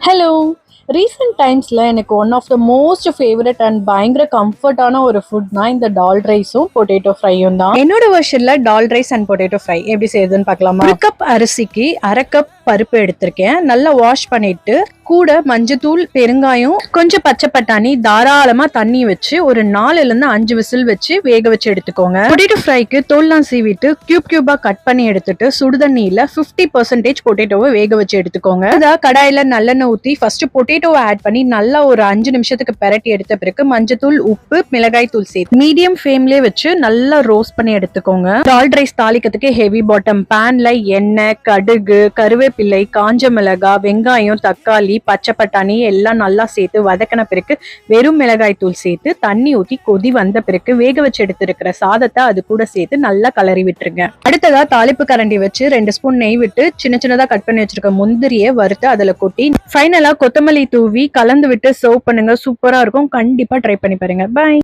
Hello. Recent டைம்ஸில் எனக்கு one of the most favourite and பயங்கர கம்ஃபர்டான ஒரு ஃபுட்னா இந்த டால் ரைஸும் பொட்டேட்டோ ஃப்ரையும் தான். என்னோட வெர்ஷனில் டால் ரைஸ் அண்ட் பொட்டேட்டோ ஃப்ரை எப்படி செய்யுதுன்னு பார்க்கலாமா? 1 கப் அரிசிக்கு 1/2 கப் பருப்பு எடுத்திருக்கேன். நல்லா வாஷ் பண்ணிட்டு கூட மஞ்சத்தூள், பெருங்காயம், கொஞ்சம் பச்சை பட்டாணி, தாராளமா தண்ணி வச்சு ஒரு 4-5 விசில் வச்சு வேக வச்சு எடுத்துக்கோங்க. பொட்டேட்டோ ஃப்ரைக்கு தோல்லாம் சீவிட்டு கியூபா கட் பண்ணி எடுத்துட்டு சுடுதண்ணியில 50% பொட்டேட்டோவை வேக வச்சு எடுத்துக்கோங்க. அதான் கடாயில நல்லெண்ணெய் ஊற்றி ஃபர்ஸ்ட் பொட்டேட்டோவை ஆட் பண்ணி நல்லா ஒரு 5 நிமிஷத்துக்கு பெரட்டி எடுத்த பிறகு மஞ்சத்தூள், உப்பு, மிளகாய் தூள் சேர்த்து மீடியம் ஃப்ளேம்லயே வச்சு நல்லா ரோஸ்ட் பண்ணி எடுத்துக்கோங்க. டால் ரைஸ் தாளிக்கிறதுக்கு ஹெவி பாட்டம் பேன்ல எண்ணெய், கடுகு, கருவேப்பிள்ளை, காஞ்ச மிளகாய், வெங்காயம், தக்காளி, பச்சை பட்டாணி எல்லாம் நல்லா சேர்த்து வதக்கின பிறகு வெறும் மிளகாய் தூள் சேர்த்து தண்ணி ஊற்றி கொதி வந்த பிறகு வேக வச்சு எடுத்திருக்கிற சாதத்தை அது கூட சேர்த்து நல்லா கலரி விட்டுருங்க. அடுத்ததா தாளிப்பு கரண்டி வச்சு 2 ஸ்பூன் நெய் விட்டு சின்னதா கட் பண்ணி வச்சிருக்க முந்திரியை வறுத்து அதுல கொட்டி ஃபைனலா கொத்தமல்லி தூவி கலந்து விட்டு சர்வ் பண்ணுங்க. சூப்பரா இருக்கும். கண்டிப்பா ட்ரை பண்ணி பாருங்க. பை.